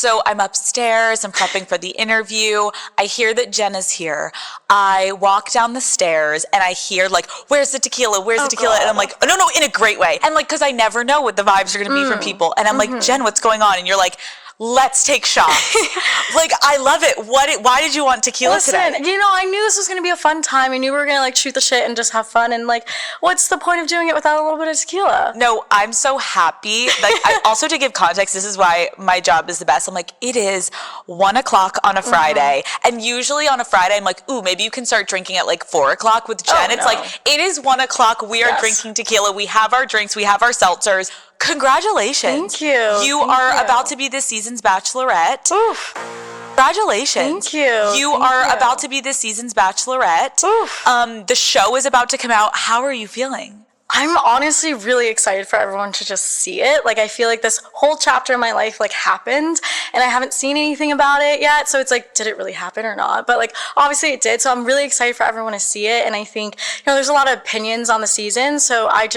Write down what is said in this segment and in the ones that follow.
So I'm upstairs, I'm prepping for the interview. I hear that Jenn is here. I walk down the stairs and I hear like, where's the tequila? Where's the tequila? God. And I'm like, oh, no, in a great way. And like, cause I never know what the vibes are gonna be from people. And I'm like, Jenn, what's going on? And you're like, let's take shots. Like, I love it. Why did you want tequila today? You know, I knew this was going to be a fun time. I knew we were going to like shoot the shit and just have fun. And like, what's the point of doing it without a little bit of tequila? No, I'm so happy. Like, also to give context, this is why my job is the best. I'm like, it is 1 o'clock on a Friday. And usually on a Friday, I'm like, ooh, maybe you can start drinking at like 4 o'clock with Jenn. It's like, it is 1 o'clock. We are drinking tequila. We have our drinks. We have our seltzers. Congratulations. Thank you. You are about to be this season's Bachelorette. Oof. Congratulations. Thank you. You are about to be this season's Bachelorette. Oof. The show is about to come out. How are you feeling? I'm honestly really excited for everyone to just see it. Like, I feel like this whole chapter in my life, like, happened, and I haven't seen anything about it yet, so it's like, did it really happen or not? But, like, obviously it did, so I'm really excited for everyone to see it, and I think, you know, there's a lot of opinions on the season, so I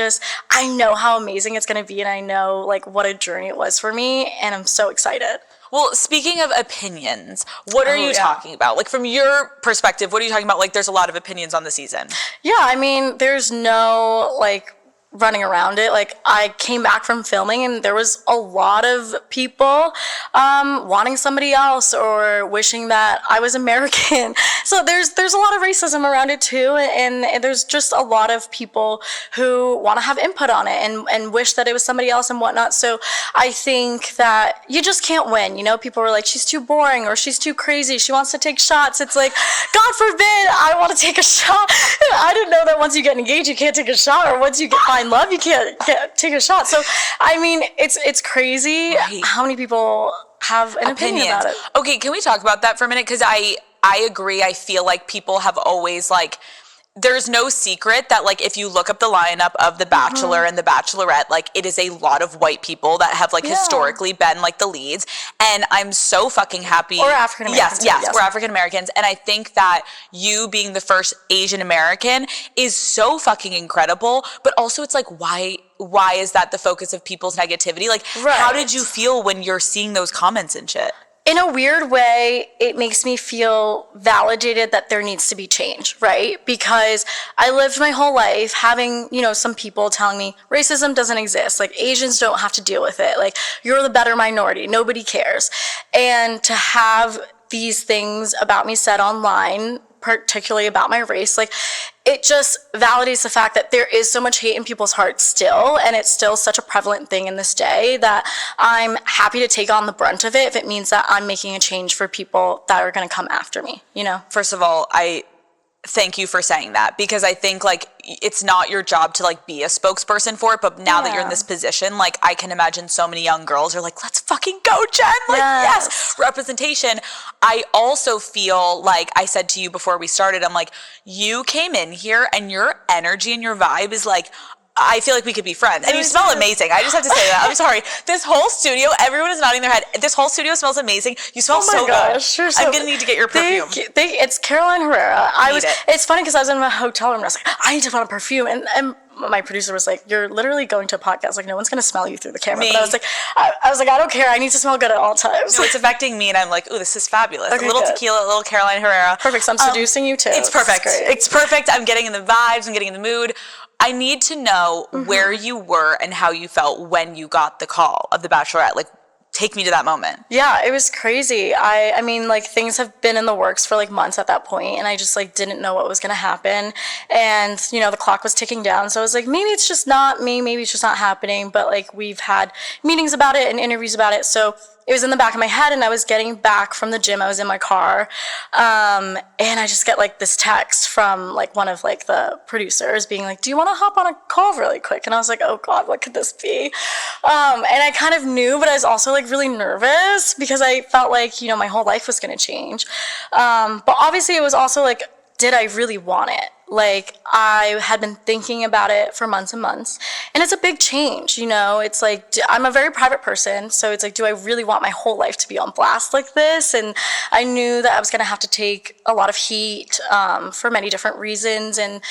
know how amazing it's gonna be, and I know, like, what a journey it was for me, and I'm so excited. Well, speaking of opinions, what are you talking about? Like, from your perspective, what are you talking about? Like, there's a lot of opinions on the season. Yeah, I mean, there's no, like, running around it. Like, I came back from filming and there was a lot of people wanting somebody else or wishing that I was American. So there's a lot of racism around it too, and there's just a lot of people who want to have input on it and wish that it was somebody else and whatnot. So I think that you just can't win. You know, people were like, she's too boring or she's too crazy. She wants to take shots. It's like, God forbid I want to take a shot. I didn't know that once you get engaged, you can't take a shot, or once you find love, you can't take a shot. So, I mean, it's crazy how many people have an opinion about it. Okay, can we talk about that for a minute? Because I agree. I feel like people have always, like, there's no secret that, like, if you look up the lineup of The Bachelor and The Bachelorette, like, it is a lot of white people that have, like, historically been, like, the leads. And I'm so fucking happy. Or African Americans. Yes, we're African Americans. And I think that you being the first Asian American is so fucking incredible. But also, it's like, why is that the focus of people's negativity? Like, how did you feel when you're seeing those comments and shit? In a weird way, it makes me feel validated that there needs to be change, right? Because I lived my whole life having, you know, some people telling me racism doesn't exist. Like, Asians don't have to deal with it. Like, you're the better minority. Nobody cares. And to have these things about me said online, particularly about my race, like, it just validates the fact that there is so much hate in people's hearts still, and it's still such a prevalent thing in this day that I'm happy to take on the brunt of it if it means that I'm making a change for people that are going to come after me, you know? First of all, I thank you for saying that, because I think, like, it's not your job to, like, be a spokesperson for it, but now that you're in this position, like, I can imagine so many young girls are like, let's fucking go, Jenn! Like, yes, representation. I also feel like I said to you before we started, I'm like, you came in here and your energy and your vibe is like, I feel like we could be friends. And you smell amazing. I just have to say that. I'm sorry. This whole studio, everyone is nodding their head. This whole studio smells amazing. You smell so good. I'm going to need to get your perfume. It's Caroline Herrera. It's funny because I was in a hotel room and I was like, I need to find a perfume. And my producer was like, you're literally going to a podcast. Like, no one's going to smell you through the camera. But I was like, I don't care. I need to smell good at all times. No, it's affecting me. And I'm like, ooh, this is fabulous. Okay, a little tequila, a little Caroline Herrera. Perfect. So I'm seducing you too. It's perfect. It's perfect. I'm getting in the vibes. I'm getting in the mood. I need to know where you were and how you felt when you got the call of The Bachelorette. Like, take me to that moment. Yeah, it was crazy. I mean, like, things have been in the works for, like, months at that point, and I just, like, didn't know what was going to happen. And, you know, the clock was ticking down, so I was like, maybe it's just not me, maybe it's just not happening. But, like, we've had meetings about it and interviews about it, so it was in the back of my head, and I was getting back from the gym. I was in my car, and I just get, like, this text from, like, one of, like, the producers being like, do you want to hop on a call really quick? And I was like, oh God, what could this be? And I kind of knew, but I was also, like, really nervous because I felt like, you know, my whole life was going to change. But obviously it was also like, did I really want it? like I had been thinking about it for months and months, and it's a big change, you know. It's like, I'm a very private person, so it's like, do I really want my whole life to be on blast like this? And I knew that I was going to have to take a lot of heat for many different reasons, and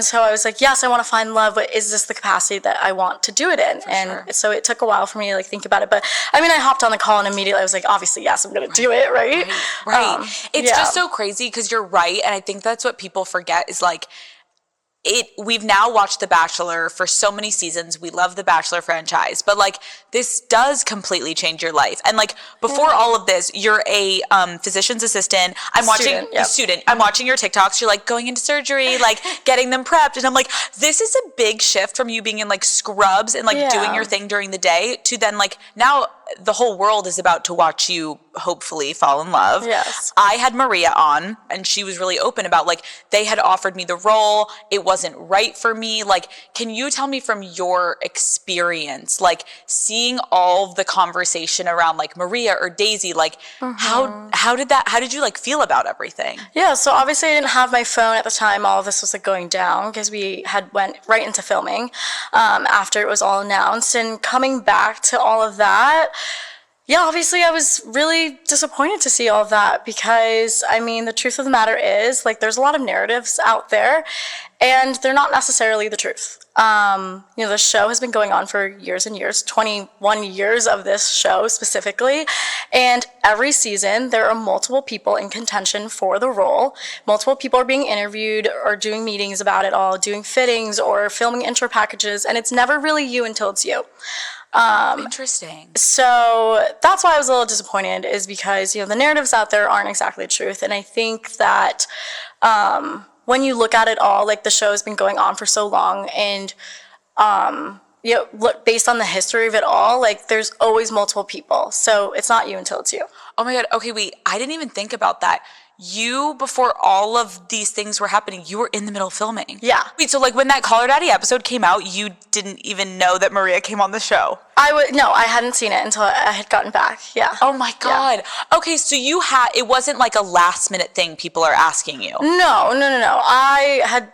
so I was like, yes, I want to find love, but is this the capacity that I want to do it in? So it took a while for me to like think about it, but I mean, I hopped on the call and immediately I was like, obviously, yes, I'm going to do it, right? It's just so crazy because you're right, and I think that's what people forget is like, we've now watched The Bachelor for so many seasons. We love the Bachelor franchise, but like this does completely change your life. And like before all of this, you're a physician's assistant. I'm watching your TikToks. You're like going into surgery, like getting them prepped. And I'm like, this is a big shift from you being in like scrubs and like doing your thing during the day to then like now the whole world is about to watch you hopefully fall in love. Yes. I had Maria on and she was really open about like they had offered me the role. It wasn't right for me. Like, can you tell me from your experience, like seeing all of the conversation around like Maria or Daisy, like how did you like feel about everything? Yeah, so obviously I didn't have my phone at the time all of this was like going down because we had went right into filming after it was all announced, and coming back to all of that, yeah, obviously I was really disappointed to see all of that because, I mean, the truth of the matter is, like, there's a lot of narratives out there, and they're not necessarily the truth. The show has been going on for years and years, 21 years of this show specifically, and every season there are multiple people in contention for the role. Multiple people are being interviewed or doing meetings about it all, doing fittings or filming intro packages, and it's never really you until it's you. Interesting. So that's why I was a little disappointed, is because, the narratives out there aren't exactly the truth. And I think that when you look at it all, like the show has been going on for so long, and look, based on the history of it all, like there's always multiple people. So it's not you until it's you. Oh my God. Okay, wait. I didn't even think about that. You, before all of these things were happening, you were in the middle of filming. Yeah. Wait, so like when that Call Her Daddy episode came out, you didn't even know that Maria came on the show? No, I hadn't seen it until I had gotten back. Yeah. Oh my God. Yeah. Okay, so it wasn't like a last minute thing people are asking you. No.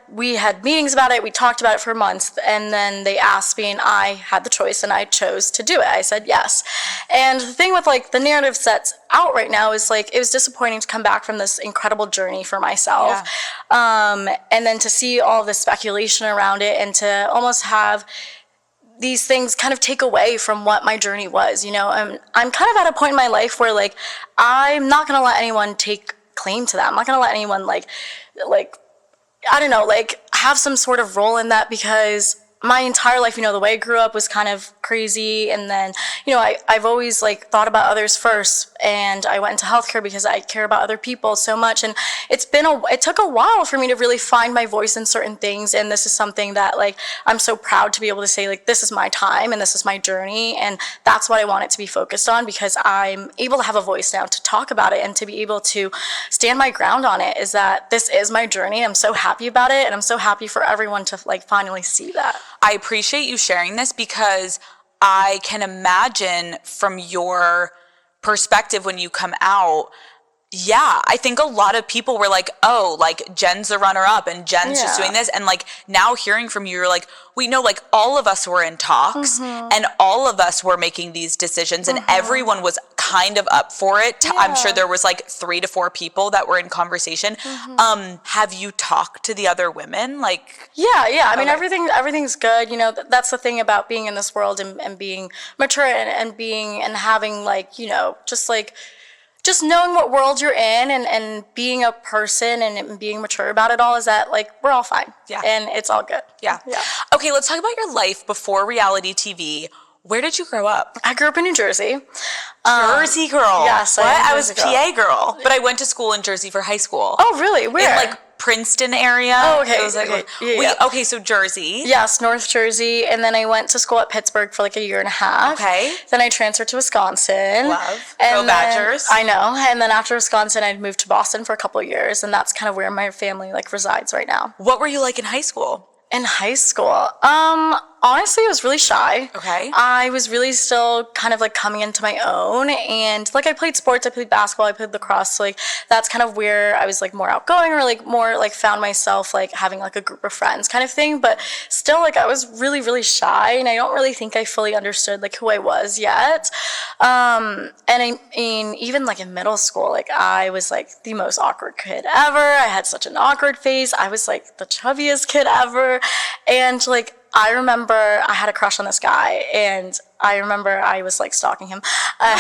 We had meetings about it. We talked about it for months, and then they asked me, and I had the choice, and I chose to do it. I said yes. And the thing with like the narrative that's out right now is like, it was disappointing to come back from this incredible journey for myself. Yeah. And then to see all this speculation around it, and to almost have these things kind of take away from what my journey was. I'm kind of at a point in my life where like I'm not gonna let anyone take claim to that. I'm not gonna let anyone like I don't know, like have some sort of role in that, because my entire life, the way I grew up was kind of crazy. And then, I've always like thought about others first, and I went into healthcare because I care about other people so much. And it took a while for me to really find my voice in certain things. And this is something that like, I'm so proud to be able to say like, this is my time and this is my journey. And that's what I want it to be focused on, because I'm able to have a voice now to talk about it and to be able to stand my ground on it, is that this is my journey. I'm so happy about it. And I'm so happy for everyone to like finally see that. I appreciate you sharing this, because I can imagine from your perspective when you come out, yeah, I think a lot of people were like, oh, like Jenn's the runner-up and Jenn's just doing this. And like now hearing from you, you're like, we know like all of us were in talks and all of us were making these decisions and everyone was kind of up for it. I'm sure there was like 3 to 4 people that were in conversation. Have you talked to the other women? Like, I mean, everything's good. That's the thing about being in this world and being mature and being and having like, just knowing what world you're in and being a person and being mature about it all, is that like we're all fine. Yeah. And it's all good. Yeah. Okay, let's talk about your life before reality TV. Where did you grow up? I grew up in New Jersey. Jersey girl. Yes, I was a PA girl, but I went to school in Jersey for high school. Oh, really? Where? In like Princeton area. Oh, okay. It was like, okay, so Jersey. Yes, North Jersey. And then I went to school at Pittsburgh for like a year and a half. Okay. Then I transferred to Wisconsin. Love. Go Badgers. I know. And then after Wisconsin, I moved to Boston for a couple of years. And that's kind of where my family like resides right now. What were you like in high school? In high school? Honestly, I was really shy. Okay. I was really still kind of like coming into my own, and like I played sports, I played basketball, I played lacrosse, so like that's kind of where I was like more outgoing, or like more like found myself like having like a group of friends kind of thing, but still like I was really, really shy, and I don't really think I fully understood like who I was yet. And I mean, even like in middle school, like I was like the most awkward kid ever. I had such an awkward face. I was like the chubbiest kid ever, and like I remember I had a crush on this guy, and I remember I was like stalking him. And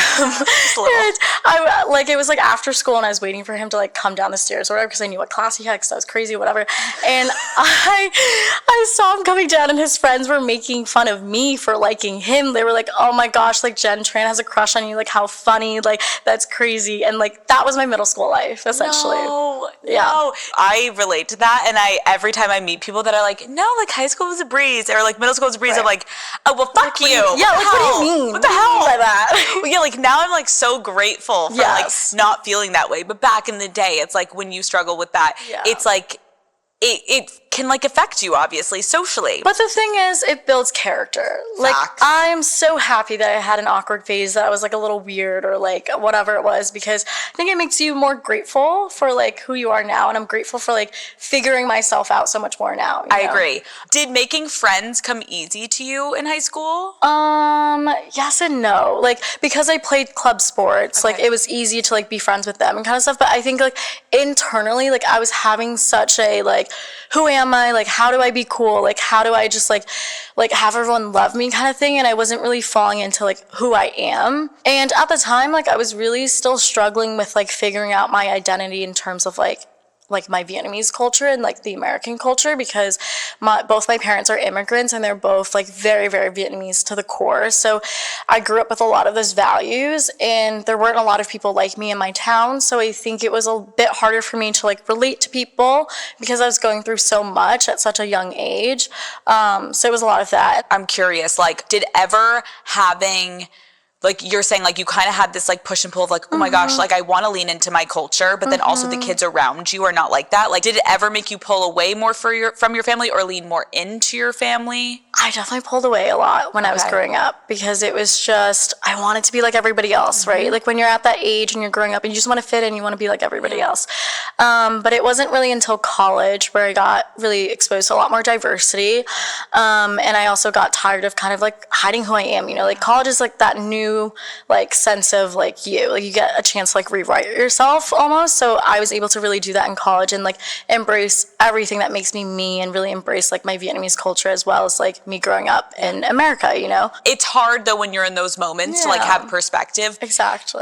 it was like after school, and I was waiting for him to like come down the stairs or whatever, because I knew what class he had, because I was crazy or whatever. And I saw him coming down, and his friends were making fun of me for liking him. They were like, "Oh my gosh, like Jenn Tran has a crush on you, like how funny, like that's crazy." And like that was my middle school life, essentially. No, I relate to that, and every time I meet people that are like, "No, like high school was a breeze," or like middle school was a breeze, I'm like, "Oh well, fuck you." Yeah, like, what do you mean? What the hell by that? Well, yeah, like now I'm like so grateful for like not feeling that way. But back in the day, it's like when you struggle with that, it's like it can like affect you obviously socially. But the thing is, it builds character. Like I'm so happy that I had an awkward phase, that I was like a little weird or like whatever it was, because I think it makes you more grateful for like who you are now, and I'm grateful for like figuring myself out so much more now. I agree. Did making friends come easy to you in high school? Yes and no. Like because I played club sports, like it was easy to like be friends with them and kind of stuff. But I think like internally, like I was having such a like, who am I? Like, how do I be cool? Like, how do I just like have everyone love me kind of thing? And I wasn't really falling into like who I am. And at the time, like I was really still struggling with like figuring out my identity in terms of like my Vietnamese culture and like the American culture, because both my parents are immigrants, and they're both like very, very Vietnamese to the core. So I grew up with a lot of those values, and there weren't a lot of people like me in my town. So I think it was a bit harder for me to like relate to people, because I was going through so much at such a young age. So it was a lot of that. I'm curious, like did ever having, like you're saying, like you kind of had this like push and pull of like, oh my gosh, like I want to lean into my culture, but then also the kids around you are not like that. Like did it ever make you pull away more from your family, or lean more into your family? I definitely pulled away a lot when I was growing up, because it was just, I wanted to be like everybody else, right? Like when you're at that age and you're growing up and you just want to fit in, you want to be like everybody else. But it wasn't really until college where I got really exposed to a lot more diversity. And I also got tired of kind of like hiding who I am, you know, like college is like that new like sense of like you get a chance to like rewrite yourself almost. So I was able to really do that in college, and like embrace everything that makes me, and really embrace like my Vietnamese culture, as well as like me growing up in America, you know? It's hard though when you're in those moments to like have perspective. Exactly.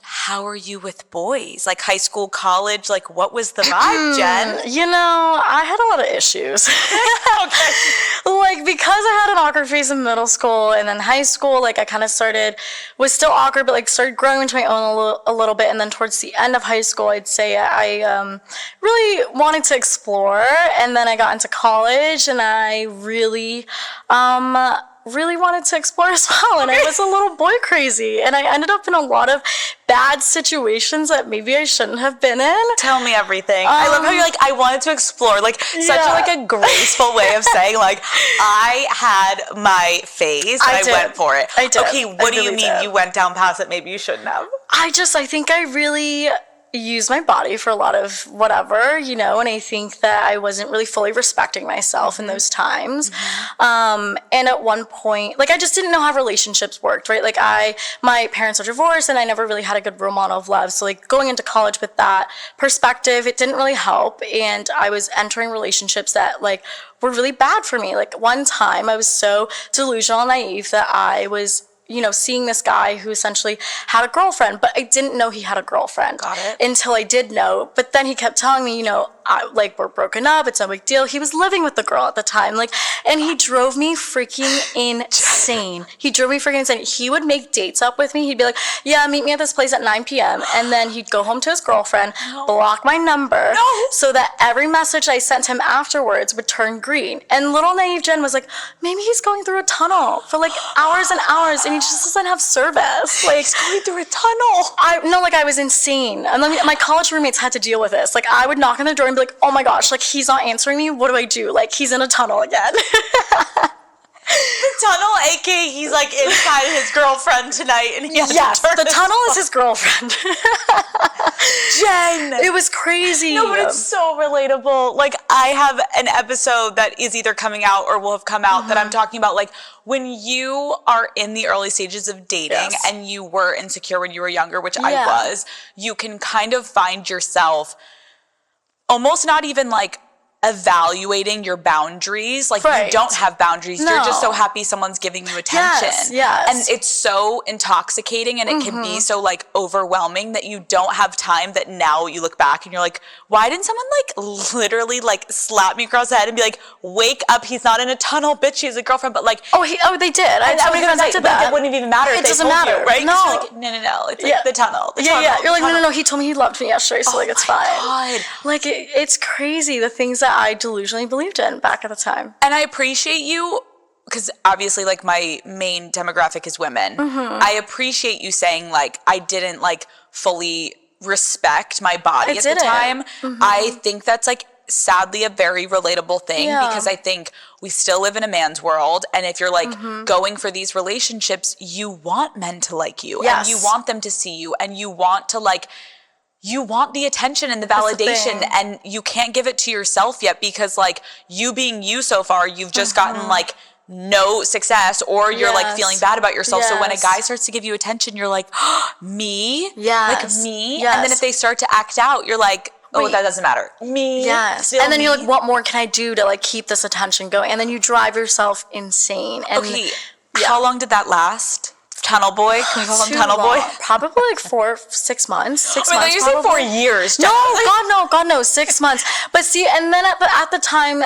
How are you with boys? Like high school, college, like what was the vibe, Jenn? You know, I had a lot of issues. Like because I had an awkward phase in middle school, and then high school, like I kind of was still awkward, but like started growing into my own a little bit. And then towards the end of high school, I'd say I really wanted to explore. And then I got into college, and I really wanted to explore as well, and I was a little boy crazy, and I ended up in a lot of bad situations that maybe I shouldn't have been in. Tell me everything. I love how you're like, I wanted to explore, like such a graceful way of saying like, I had my phase and I went for it. I did. Okay, what do you mean you went down past it? Maybe you shouldn't have. I think I really use my body for a lot of whatever, you know, and I think that I wasn't really fully respecting myself in those times. And at one point, like I just didn't know how relationships worked, right? Like my parents are divorced, and I never really had a good role model of love. So like going into college with that perspective, it didn't really help. And I was entering relationships that like were really bad for me. Like one time I was so delusional and naive that I was, you know, seeing this guy who essentially had a girlfriend, but I didn't know he had a girlfriend. Got it. Until I did know. But then he kept telling me, you know, we're broken up, it's no big deal. He was living with the girl at the time, like, and he drove me freaking insane. He would make dates up with me. He'd be like, yeah, meet me at this place at 9 p.m. And then he'd go home to his girlfriend, block my number, so that every message I sent him afterwards would turn green. And little naive Jenn was like, maybe he's going through a tunnel for like hours and hours, and he just doesn't have service. Like, he's going through a tunnel. I was insane. And then my college roommates had to deal with this. Like, I would knock on the door and be like, oh my gosh, like he's not answering me. What do I do? Like, he's in a tunnel again. The tunnel, aka he's like inside his girlfriend tonight, and he has the tunnel is his girlfriend. Jenn, it was crazy. No, but it's so relatable. Like, I have an episode that is either coming out or will have come out that I'm talking about, like, when you are in the early stages of dating and you were insecure when you were younger, which I was, you can kind of find yourself almost not even like evaluating your boundaries. Like, you don't have boundaries. No. You're just so happy someone's giving you attention. Yes. And it's so intoxicating, and it can be so like overwhelming that you don't have time, that now you look back and you're like, why didn't someone like literally like slap me across the head and be like, wake up, he's not in a tunnel, bitch, he's a girlfriend. But like, they did. I was gonna say that. It wouldn't even matter if they told you, right? No. You're like, no. It's like the tunnel. You're like, no. He told me he loved me yesterday, so like it's fine. God. Like it's crazy the things that I delusionally believed in back at the time. And I appreciate you, because obviously like my main demographic is women. I appreciate you saying like, I didn't like fully respect my body at the time. I think that's like sadly a very relatable thing, because I think we still live in a man's world, and if you're like going for these relationships, you want men to like you, and you want them to see you, and you want to like, you want the attention and the validation, and you can't give it to yourself yet, because like you being you so far, you've just gotten like no success, or you're like feeling bad about yourself. So when a guy starts to give you attention, you're like, me? Like me? And then if they start to act out, you're like, oh, that doesn't matter. Me. Yes. And then you're like, what more can I do to like keep this attention going? And then you drive yourself insane. And how long did that last? Tunnel boy? Can we call him Tunnel Boy? Probably like 6 months. 6 months. You said 4 years. No, God, no, 6 months. But see, and then at the time,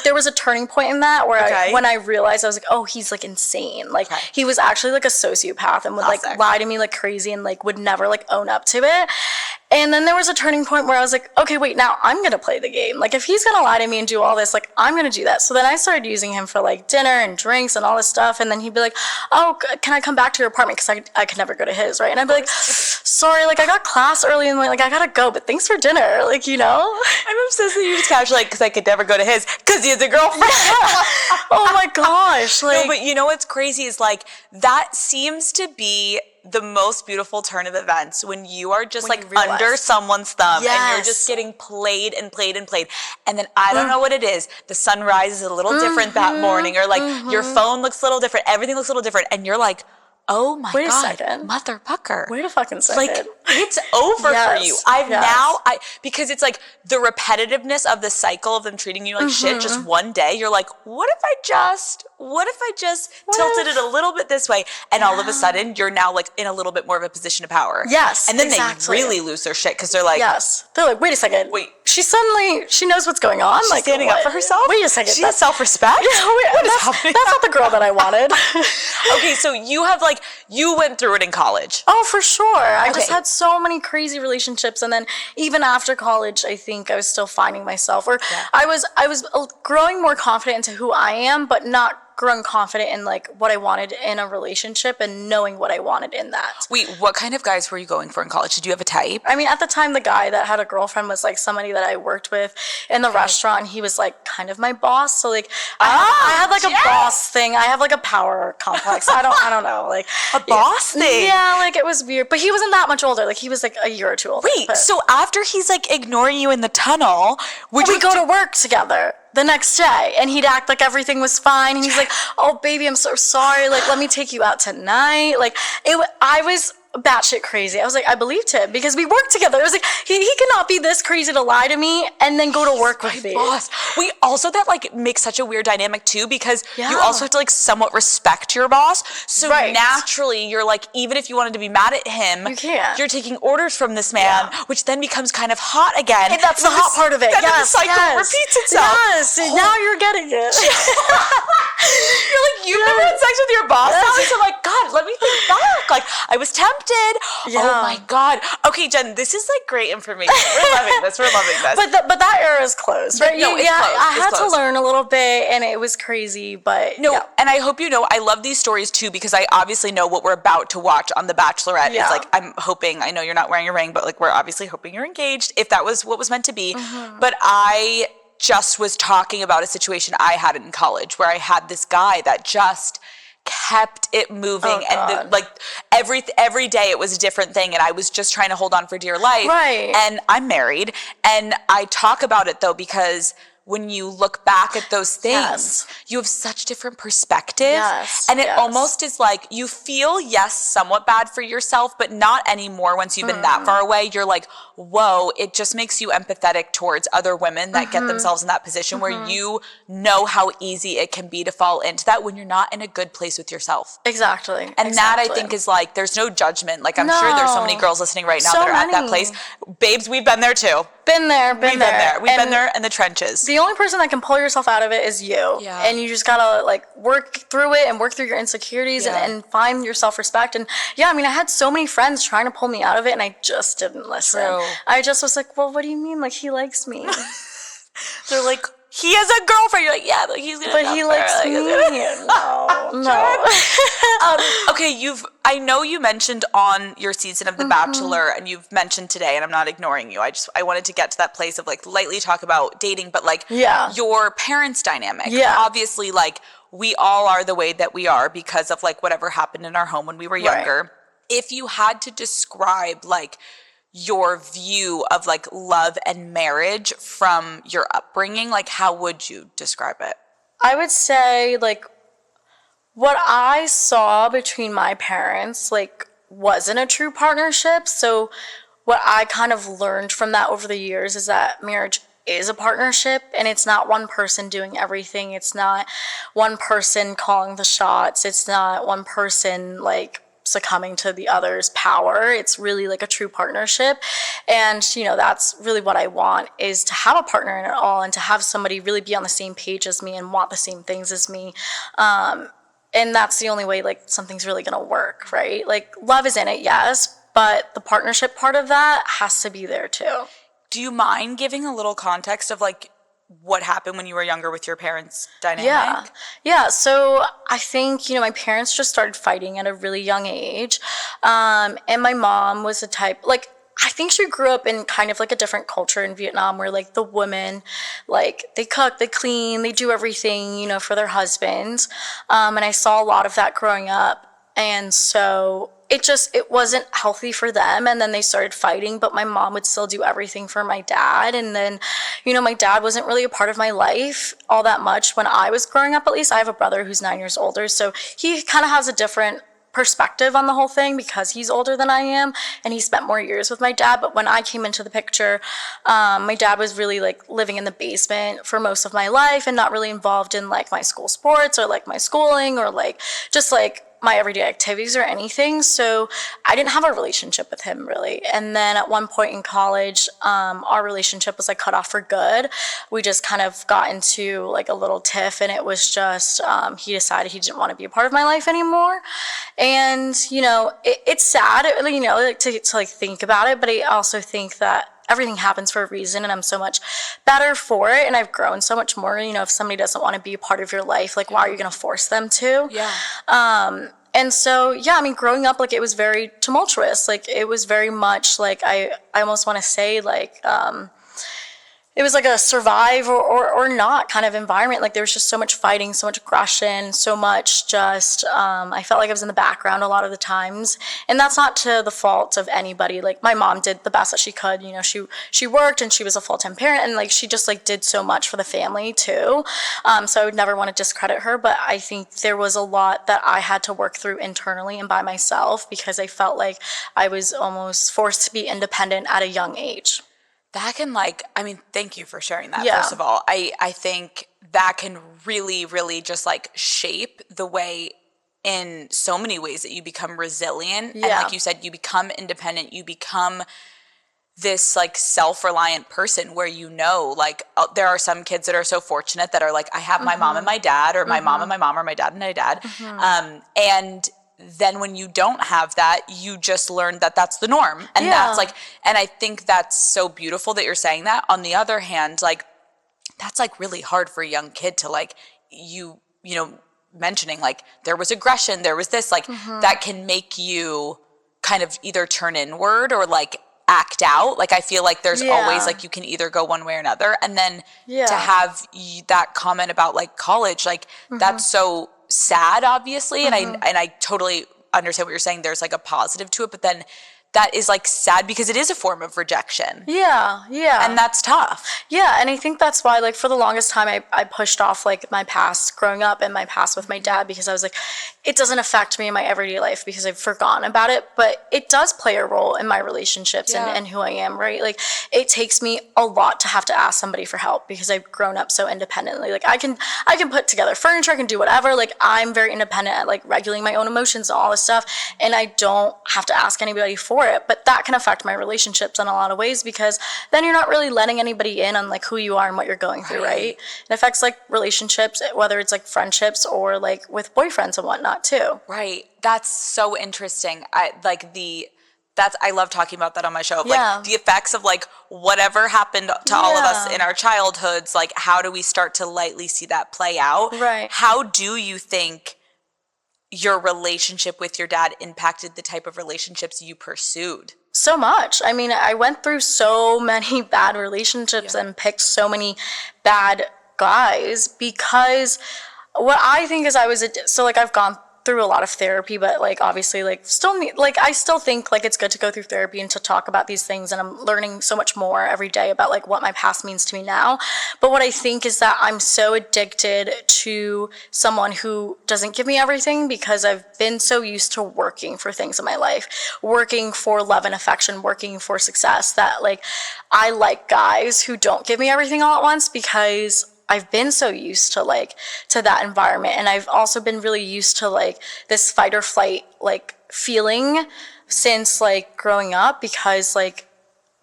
there was a turning point in that where when I realized, I was like, oh, he's like insane. Like he was actually like a sociopath and would like lie to me like crazy and like would never like own up to it. And then there was a turning point where I was like, okay, wait, now I'm going to play the game. Like, if he's going to lie to me and do all this, like, I'm going to do that. So then I started using him for, like, dinner and drinks and all this stuff. And then he'd be like, oh, can I come back to your apartment? Because I could never go to his, right? And I'd be like, sorry, like, I got class early and, like, I got to go. But thanks for dinner, like, you know? I'm obsessed with you just casually, like, because I could never go to his because he has a girlfriend. Oh, my gosh. Like, no, but you know what's crazy is, like, that seems to be the most beautiful turn of events, when you are just like under someone's thumb and you're just getting played and played and played. And then I don't know what it is. The sunrise is a little different that morning, or like your phone looks a little different. Everything looks a little different. And you're like, oh my God, wait a second. Motherfucker. Wait a fucking second. Like, it's over for you. Because it's like the repetitiveness of the cycle of them treating you like shit just one day, you're like, what if I just tilted it a little bit this way? And all of a sudden, you're now like in a little bit more of a position of power. Yes, and then they really lose their shit, because they're like, they're like, wait a second. Wait. She knows what's going on. She's like standing up for herself? Wait a second. She has self-respect? Yeah, that's not the girl that I wanted. Okay, so you went through it in college. Oh, for sure. I just had so many crazy relationships, and then even after college, I think I was still finding myself. Or I was growing more confident into who I am, but not growing confident in like what I wanted in a relationship and knowing what I wanted in that. Wait, what kind of guys were you going for in college? Did you have a type? I mean, at the time, the guy that had a girlfriend was like somebody that I worked with in the restaurant, and he was like kind of my boss. So like I had like a boss thing. I have like a power complex. I don't know, like a boss thing. Yeah, like it was weird. But he wasn't that much older. Like he was like a year or two older. Wait, so after he's like ignoring you in the tunnel, would we go to work together the next day, and he'd act like everything was fine, and he's like, oh baby, I'm so sorry, like let me take you out tonight. Like I was batshit crazy. I was like, I believed him, because we worked together. It was like, he cannot be this crazy to lie to me and then go to work with me. Boss. We also, that like makes such a weird dynamic too, because you also have to like somewhat respect your boss. So naturally you're like, even if you wanted to be mad at him, you can't. You're taking orders from this man, which then becomes kind of hot again. And that's the hot part of it. Then the cycle repeats itself. Yes, now you're getting it. You're like, you've never had sex with your boss? So I'm like, God, let me think back. Like, I was tempted. Oh my God. Okay, Jenn, this is like great information. We're loving this. But that era is closed, right? No, it's closed. I had to learn a little bit, and it was crazy, but and I hope you know, I love these stories too, because I obviously know what we're about to watch on The Bachelorette. It's like, I'm hoping, I know you're not wearing a ring, but like we're obviously hoping you're engaged, if that was what was meant to be. But I just was talking about a situation I had in college where I had this guy that just kept it moving, and every day it was a different thing, and I was just trying to hold on for dear life. Right. And I'm married, and I talk about it though because when you look back at those things, you have such different perspective. And it almost is like you feel, somewhat bad for yourself, but not anymore once you've been that far away. You're like, whoa, it just makes you empathetic towards other women that get themselves in that position where you know how easy it can be to fall into that when you're not in a good place with yourself. Exactly. And that I think is like, there's no judgment. Like, I'm sure there's so many girls listening right now that are at that place. Babes, we've been there too. Been there. We've been there in the trenches. The only person that can pull yourself out of it is you. Yeah. And you just gotta like work through it and work through your insecurities and find your self-respect. And I mean, I had so many friends trying to pull me out of it, and I just didn't listen. True. I just was like, well, what do you mean? Like, he likes me. They're like, he has a girlfriend. You're like, yeah, but he's gonna. But he likes me. No. Okay, I know you mentioned on your season of The Bachelor, and you've mentioned today, and I'm not ignoring you. I wanted to get to that place of like lightly talk about dating, but like your parents' dynamic. Yeah. Obviously, like we all are the way that we are because of like whatever happened in our home when we were younger. Right. If you had to describe like your view of like love and marriage from your upbringing, like how would you describe it? I would say like what I saw between my parents like wasn't a true partnership. So what I kind of learned from that over the years is that marriage is a partnership, and it's not one person doing everything. It's not one person calling the shots. It's not one person like succumbing to the other's power. It's really like a true partnership. And, that's really what I want, is to have a partner in it all and to have somebody really be on the same page as me and want the same things as me. And that's the only way like something's really going to work, right? Like love is in it, yes, but the partnership part of that has to be there too. Do you mind giving a little context of like what happened when you were younger with your parents' dynamic? Yeah. So I think, my parents just started fighting at a really young age. And my mom was the type, like, I think she grew up in kind of like a different culture in Vietnam where like the women, like they cook, they clean, they do everything, for their husbands. And I saw a lot of that growing up. And so it wasn't healthy for them. And then they started fighting, but my mom would still do everything for my dad. And then, my dad wasn't really a part of my life all that much when I was growing up, at least. I have a brother who's 9 years older. So he kind of has a different perspective on the whole thing because he's older than I am and he spent more years with my dad. But when I came into the picture, my dad was really like living in the basement for most of my life and not really involved in like my school sports or like my schooling or like just like my everyday activities or anything. So I didn't have a relationship with him really. And then at one point in college, our relationship was like cut off for good. We just kind of got into like a little tiff, and it was just, he decided he didn't want to be a part of my life anymore. And, it's sad, like to like think about it, but I also think that everything happens for a reason, and I'm so much better for it, and I've grown so much more. If somebody doesn't want to be a part of your life, like, why are you going to force them to? Yeah. And so, growing up, like, it was very tumultuous. Like, it was very much, like, I almost want to say, like, it was like a survive or not kind of environment. Like there was just so much fighting, so much aggression, so much just, I felt like I was in the background a lot of the times. And that's not to the fault of anybody. Like my mom did the best that she could. She worked and she was a full-time parent, and like she just like did so much for the family too. So I would never want to discredit her, but I think there was a lot that I had to work through internally and by myself because I felt like I was almost forced to be independent at a young age. That can thank you for sharing that, first of all. I think that can really, really just like shape the way in so many ways that you become resilient. Yeah. And like you said, you become independent, you become this like self-reliant person where like there are some kids that are so fortunate that are like, I have my mom and my dad, or my mom and my mom, or my dad and my dad. And then when you don't have that, you just learn that that's the norm. And that's like, and I think that's so beautiful that you're saying that. On the other hand, like, that's like really hard for a young kid to like, mentioning like there was aggression, there was this, like that can make you kind of either turn inward or like act out. Like, I feel like there's always, like, you can either go one way or another. And then to have that comment about, like, college, like, that's so sad, obviously. And I totally understand what you're saying. There's, like, a positive to it. But then that is, like, sad because it is a form of rejection. Yeah. And that's tough. Yeah, and I think that's why, like, for the longest time, I pushed off, like, my past growing up and my past with my dad, because I was like, it doesn't affect me in my everyday life because I've forgotten about it, but it does play a role in my relationships and who I am, right? Like, it takes me a lot to have to ask somebody for help because I've grown up so independently. Like, I can put together furniture, I can do whatever. Like, I'm very independent at, like, regulating my own emotions and all this stuff, and I don't have to ask anybody for it. But that can affect my relationships in a lot of ways because then you're not really letting anybody in on, like, who you are and what you're going through, right? It affects, like, relationships, whether it's, like, friendships or, like, with boyfriends and whatnot too. Right. That's so interesting. I love talking about that on my show. Like, the effects of, like, whatever happened to all of us in our childhoods, like, how do we start to lightly see that play out? Right. How do you think your relationship with your dad impacted the type of relationships you pursued? So much. I mean, I went through so many bad relationships and picked so many bad guys because what I think is I've gone through a lot of therapy, but, like, obviously, like, I still think, like, it's good to go through therapy and to talk about these things, and I'm learning so much more every day about, like, what my past means to me now. But what I think is that I'm so addicted to someone who doesn't give me everything because I've been so used to working for things in my life, working for love and affection, working for success, that, like, I like guys who don't give me everything all at once because I've been so used to, like, to that environment. And I've also been really used to, like, this fight or flight, like, feeling since, like, growing up, because, like,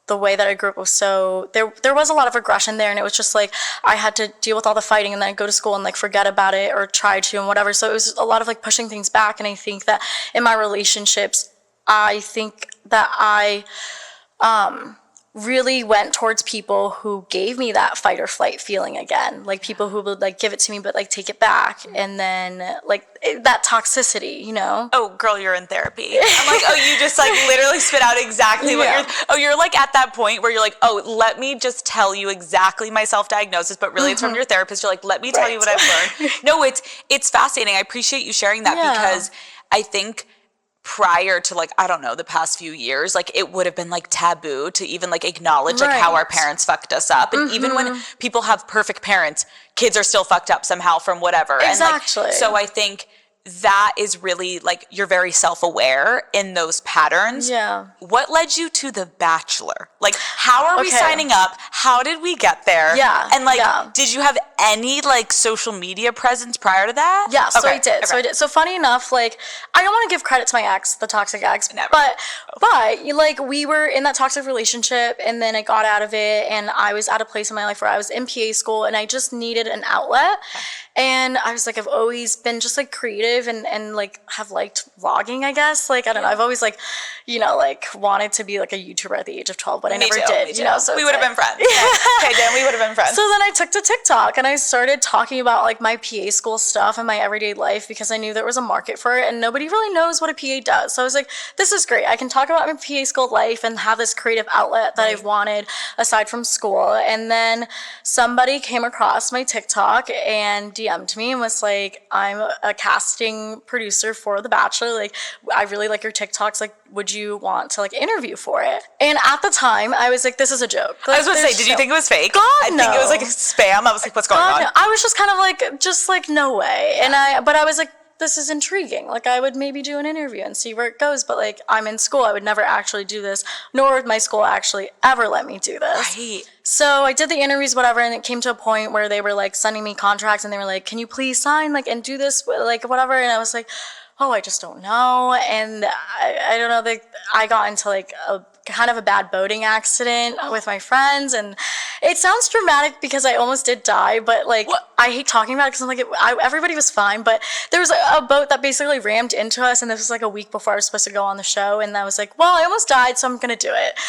the way that I grew up was so, there was a lot of aggression there, and it was just, like, I had to deal with all the fighting and then I'd go to school and, like, forget about it or try to and whatever. So it was a lot of, like, pushing things back. And I think that in my relationships, I think that I really went towards people who gave me that fight or flight feeling again, like people who would, like, give it to me but, like, take it back, and then, like, that toxicity, you know? Oh, girl, you're in therapy. I'm like, oh, you just, like, literally spit out exactly what you're like, at that point where you're like, oh, let me just tell you exactly my self-diagnosis, but really it's from your therapist. You're like, let me tell you what I've learned. No, it's fascinating. I appreciate you sharing that because I think prior to, like, I don't know, the past few years, like, it would have been, like, taboo to even, like, acknowledge like how our parents fucked us up. And even when people have perfect parents, kids are still fucked up somehow from whatever. Exactly. And, like, so I think that is really, like, you're very self-aware in those patterns. Yeah. What led you to The Bachelor? Like, how are we signing up? How did we get there? Yeah. And, like, did you have any, like, social media presence prior to that? Yeah, so I did. So funny enough, like, I don't want to give credit to my ex, the toxic ex, but like, we were in that toxic relationship, and then I got out of it, and I was at a place in my life where I was in PA school, and I just needed an outlet. And I was like, I've always been just, like, creative and like, have liked vlogging, I guess. Like, I don't know. I've always, like, you know, like, wanted to be, like, a YouTuber at the age of 12, but I never did, you know? So we would have been friends. Okay, Dan, we would have been friends. So then I took to TikTok and I started talking about, like, my PA school stuff and my everyday life because I knew there was a market for it and nobody really knows what a PA does. So I was like, this is great. I can talk about my PA school life and have this creative outlet that I've wanted aside from school. And then somebody came across my TikTok and DM'd me and was like, I'm a casting producer for The Bachelor. Like, I really like your TikToks. Like, would you want to, like, interview for it? And at the time, I was like, this is a joke. Like, I was going to say, did you think it was fake? God, I think it was, like, spam. I was like, what's going on? No. I was just kind of like, no way. Yeah. But I was like, this is intriguing. Like, I would maybe do an interview and see where it goes. But, like, I'm in school. I would never actually do this, nor would my school actually ever let me do this. Right. So I did the interviews, whatever, and it came to a point where they were, like, sending me contracts, and they were like, can you please sign, like, and do this, like, whatever. And I was like, oh, I just don't know. And I don't know, I got into, like, a kind of a bad boating accident with my friends, and it sounds dramatic because I almost did die, but, like, I hate talking about it because I'm like, everybody was fine, but there was a boat that basically rammed into us, and this was, like, a week before I was supposed to go on the show, and I was like, well, I almost died, so I'm gonna do it.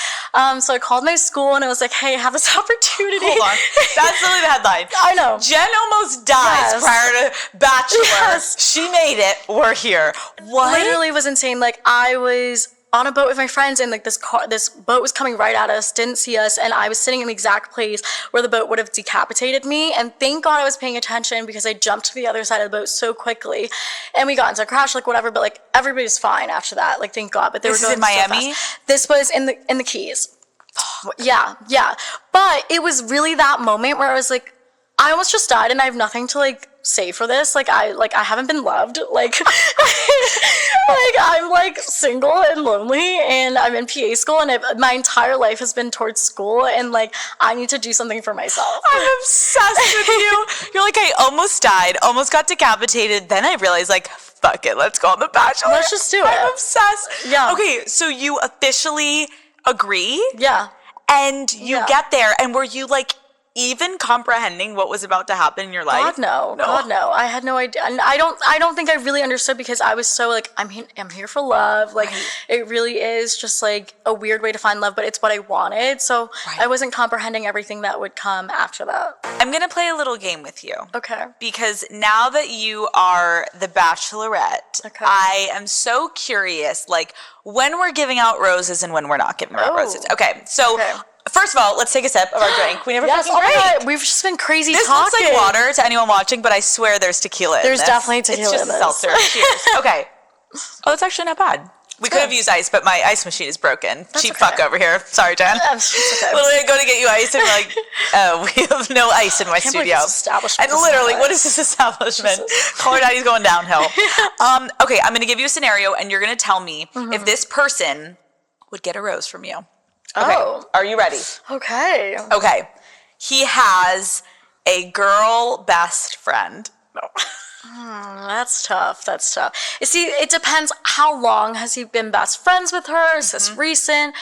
So I called my school, and I was like, hey, I have this opportunity. Hold on. That's really the headline. I know. Jenn almost dies prior to Bachelor. Yes. She made it. We're here. What? Literally was insane. Like, I was on a boat with my friends, and like this boat was coming right at us, didn't see us, and I was sitting in the exact place where the boat would have decapitated me. And thank God I was paying attention, because I jumped to the other side of the boat so quickly, and we got into a crash, like whatever. But like everybody's fine after that, like thank God. But they were going in Miami. So fast. This was in the Keys. Yeah. But it was really that moment where I was like, I almost just died, and I have nothing to like say for this. Like I haven't been loved. Like like I'm like single and lonely, and I'm in PA school, and my entire life has been towards school, and like I need to do something for myself. I'm obsessed with you. You're like, I almost died, almost got decapitated. Then I realized, like, fuck it, let's go on The Bachelor. Let's just do it. I'm obsessed. Yeah. Okay, so you officially agree? Yeah. And you get there, and were you like even comprehending what was about to happen in your life? God no. I had no idea, and I don't think I really understood, because I was so like, I'm here for love. Like it really is just like a weird way to find love, but it's what I wanted. So I wasn't comprehending everything that would come after that. I'm gonna play a little game with you. Okay. Because now that you are the Bachelorette, I am so curious, like when we're giving out roses and when we're not giving out roses. Okay, so. First of all, let's take a sip of our drink. We never fucking drank. God, we've just been crazy talking. This looks like water to anyone watching, but I swear there's tequila in this. There's definitely tequila in this. It's just a seltzer. Cheers. Okay. Oh, it's actually not bad. We could have used ice, but my ice machine is broken. That's Cheap fuck over here. Sorry, Jen. Okay. Literally, I go to get you ice, and we're like, oh, we have no ice in my studio. And literally, what is this establishment? Caller Daddy's going downhill. Okay, I'm going to give you a scenario, and you're going to tell me if this person would get a rose from you. Okay. Oh. Are you ready? Okay. Okay. He has a girl best friend. No. That's tough. You see, it depends. How long has he been best friends with her? Is this recent?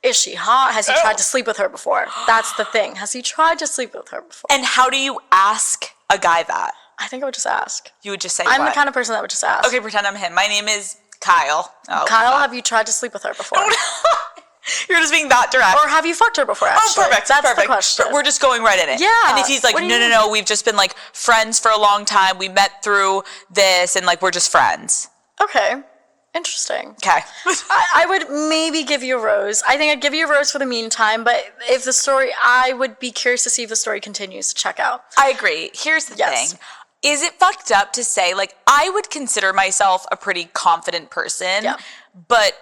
Is she hot? Has he tried to sleep with her before? That's the thing. Has he tried to sleep with her before? And how do you ask a guy that? I think I would just ask. You would just say I'm what? the kind of person that would just ask. Okay, pretend I'm him. My name is Kyle. Oh, Kyle, have you tried to sleep with her before? You're just being that direct. Or have you fucked her before, actually? Oh, perfect. That's the question. We're just going right in it. Yeah. And if he's like, no, we've just been like friends for a long time. We met through this, and like we're just friends. Okay. Interesting. Okay. I would maybe give you a rose. I think I'd give you a rose for the meantime, but if the story, I would be curious to see if the story continues to check out. I agree. Here's the thing. Is it fucked up to say, like, I would consider myself a pretty confident person, but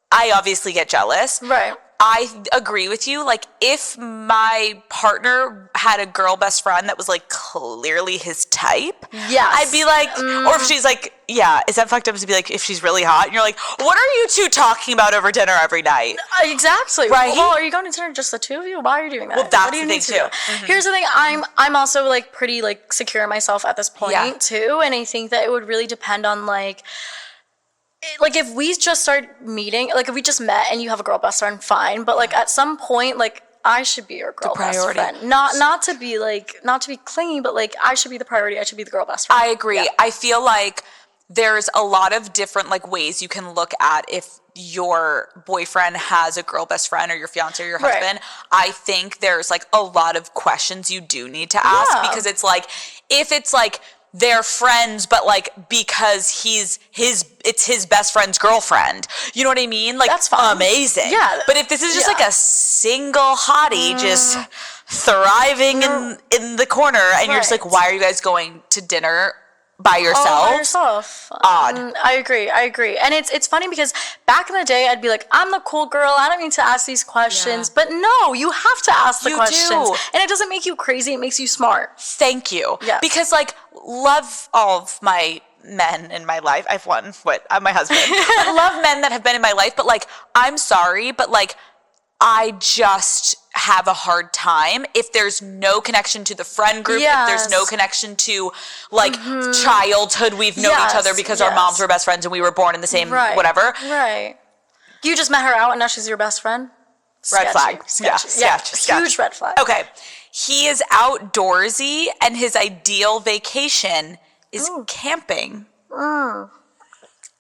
I obviously get jealous. Right. I agree with you. Like, if my partner had a girl best friend that was, like, clearly his type, I'd be like, or if she's like, is that fucked up to be like, if she's really hot? And you're like, what are you two talking about over dinner every night? Exactly. Right? Well, are you going to dinner just the two of you? Why are you doing that? Well, that's the thing, too. Here's the thing. I'm also, like, pretty, like, secure in myself at this point, too. And I think that it would really depend on, like, if we just start meeting, like if we just met and you have a girl best friend, fine. But like at some point, like I should be your girl best friend. Not to be clingy, but like I should be the priority. I should be the girl best friend. I agree. Yeah. I feel like there's a lot of different like ways you can look at if your boyfriend has a girl best friend or your fiance or your husband. I think there's like a lot of questions you do need to ask because it's like, if it's like, they're friends, but like because it's his best friend's girlfriend. You know what I mean? Like that's fine. Amazing. Yeah. But if this is just like a single hottie just thriving in the corner, and you're just like, why are you guys going to dinner by yourself? Oh, by yourself. Odd. I agree. And it's funny because back in the day, I'd be like, I'm the cool girl. I don't need to ask these questions. But no, you have to ask the questions. Do. And it doesn't make you crazy. It makes you smart. Thank you. Yes. Because like, love all of my men in my life. I've won. I'm my husband. I love men that have been in my life, but like, I'm sorry, but like, I just have a hard time if there's no connection to the friend group, if there's no connection to like childhood, we've known each other because our moms were best friends and we were born in the same whatever. Right. You just met her out and now she's your best friend? Red flag. Sketchy. Sketch. Huge red flag. Okay. He is outdoorsy and his ideal vacation is camping.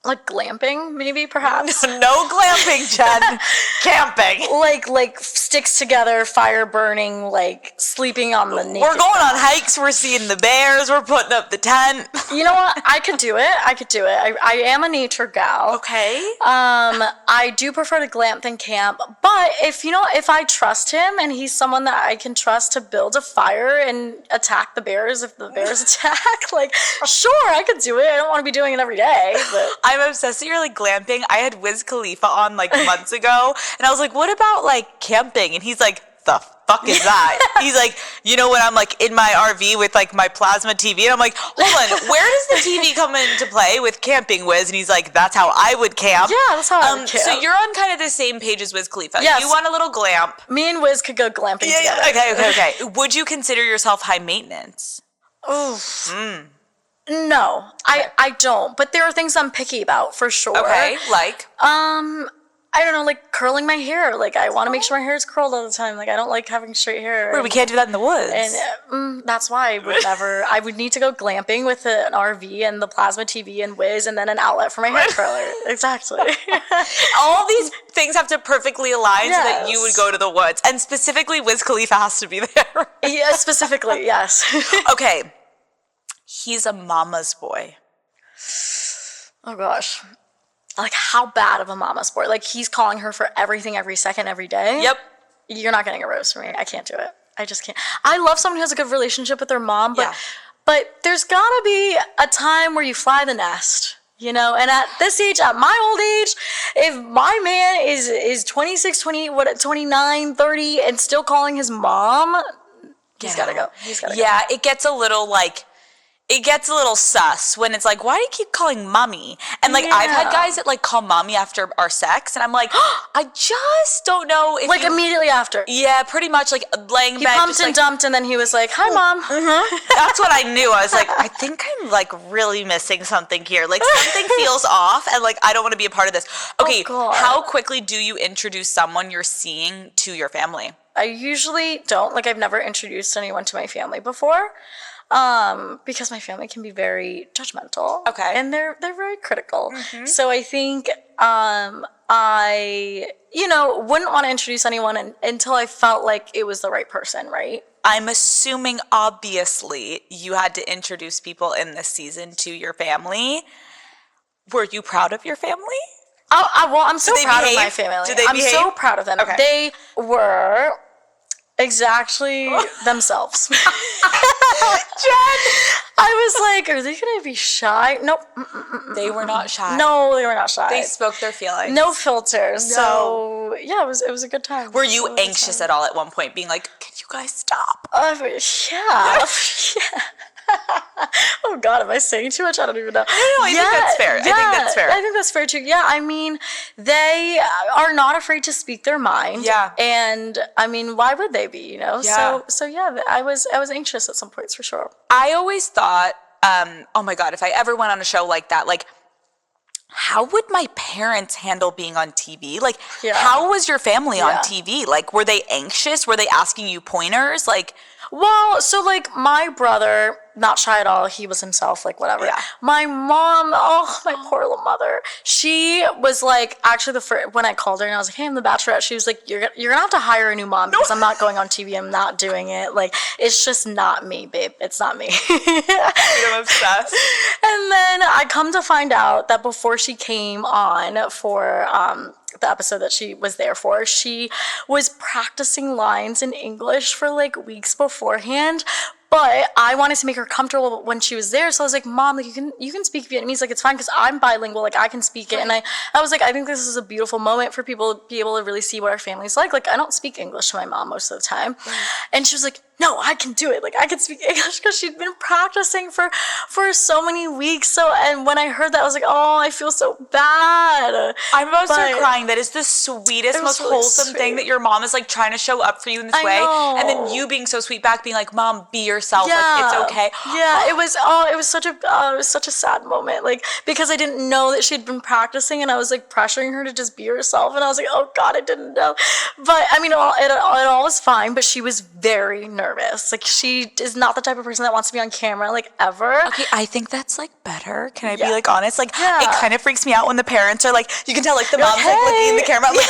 Like glamping, maybe, perhaps? No glamping, Jen. Camping. Like sticks together, fire burning, like sleeping on the naked We're going ground. on hikes. We're seeing the bears. We're putting up the tent. You know what? I could do it. I am a nature gal. Okay. I do prefer to glamp than camp, but if I trust him and he's someone that I can trust to build a fire and attack the bears if the bears attack, like, sure, I could do it. I don't want to be doing it every day, but I'm obsessed that you're like glamping. I had Wiz Khalifa on like months ago, and I was like, what about like camping? And he's like, the fuck is that? He's like, when I'm like in my RV with like my plasma TV, and I'm like, hold on, where does the TV come into play with camping, Wiz? And he's like, that's how I would camp. Yeah, that's how I would camp. So you're on kind of the same page as Wiz Khalifa. Yes. You want a little glamp. Me and Wiz could go glamping together. Okay. Would you consider yourself high maintenance? Oof. No, I don't. But there are things I'm picky about for sure. Okay, like? I don't know, like curling my hair. Like, I want to make sure my hair is curled all the time. Like, I don't like having straight hair. Wait, we can't do that in the woods. And that's why I would need to go glamping with an RV and the plasma TV and Wiz and then an outlet for my hair curler. Exactly. All these things have to perfectly align so that you would go to the woods. And specifically, Wiz Khalifa has to be there. Yeah, specifically, yes. Okay. He's a mama's boy. Oh, gosh. Like, how bad of a mama's boy? Like, he's calling her for everything, every second, every day. Yep. You're not getting a rose from me. I can't do it. I just can't. I love someone who has a good relationship with their mom, but there's gotta be a time where you fly the nest, And at this age, at my old age, if my man is 26, 28, 29, 30, and still calling his mom, he's gotta go. Yeah, it gets a little sus when it's like, why do you keep calling mommy? And like, I've had guys that like call mommy after our sex, and I'm like, I just don't know if immediately after. Yeah, pretty much like laying in bed. He pumped and dumped, and then he was like, hi, mom. That's what I knew. I was like, I think I'm like really missing something here. Like, something feels off, and like, I don't want to be a part of this. Okay, how quickly do you introduce someone you're seeing to your family? I usually don't. Like, I've never introduced anyone to my family before. Because my family can be very judgmental. Okay. And they're very critical. Mm-hmm. So I think I wouldn't want to introduce anyone until I felt like it was the right person, right? I'm assuming, obviously, you had to introduce people in this season to your family. Were you proud of your family? I'm so proud of my family. Did they behave? I'm so proud of them. Okay. They were exactly themselves. Jen, I was like, are they gonna be shy? Nope. They were not shy. No, they were not shy. They spoke their feelings. No filters. No. So yeah, it was a good time. Were you anxious at all at one point, being like, can you guys stop? Yeah. Oh God, am I saying too much? I don't even know. No, I think that's fair. Yeah, I think that's fair too. Yeah, I mean, they are not afraid to speak their mind. Yeah. And I mean, why would they be? Yeah. So yeah, I was anxious at some points for sure. I always thought, oh my God, if I ever went on a show like that, like, how would my parents handle being on TV? Like, how was your family on TV? Like, were they anxious? Were they asking you pointers? Like, well, so like my brother, not shy at all. He was himself, like whatever. Yeah. My mom, my poor little mother. She was like, actually when I called her and I was like, hey, I'm the Bachelorette. She was like, you're gonna have to hire a new mom because I'm not going on TV. I'm not doing it. Like, it's just not me, babe. It's not me. I'm obsessed. And then I come to find out that before she came on for the episode that she was there for, she was practicing lines in English for like weeks beforehand. But I wanted to make her comfortable when she was there, so I was like, Mom, like you can speak Vietnamese, like it's fine because I'm bilingual, like I can speak it. And I was like, I think this is a beautiful moment for people to be able to really see what our family's like. Like I don't speak English to my mom most of the time, and she was like, no, I can do it. Like I can speak English because she'd been practicing for so many weeks. So and when I heard that, I was like, oh, I feel so bad. I'm about to start crying. That is the sweetest, most really wholesome thing that your mom is like trying to show up for you in this way, and then you being so sweet back, being like, Mom, be yourself. Like it's okay. Yeah, it was such a sad moment. Like because I didn't know that she'd been practicing, and I was like pressuring her to just be herself, and I was like, oh God, I didn't know. But I mean, it all was fine. But she was very nervous. nervous. Like, she is not the type of person that wants to be on camera, like, ever. Okay, I think that's, like, better. Can I be, like, honest? Like, it kind of freaks me out when the parents are, like, you can tell, like, the mom's, like, looking in the camera. I'm like,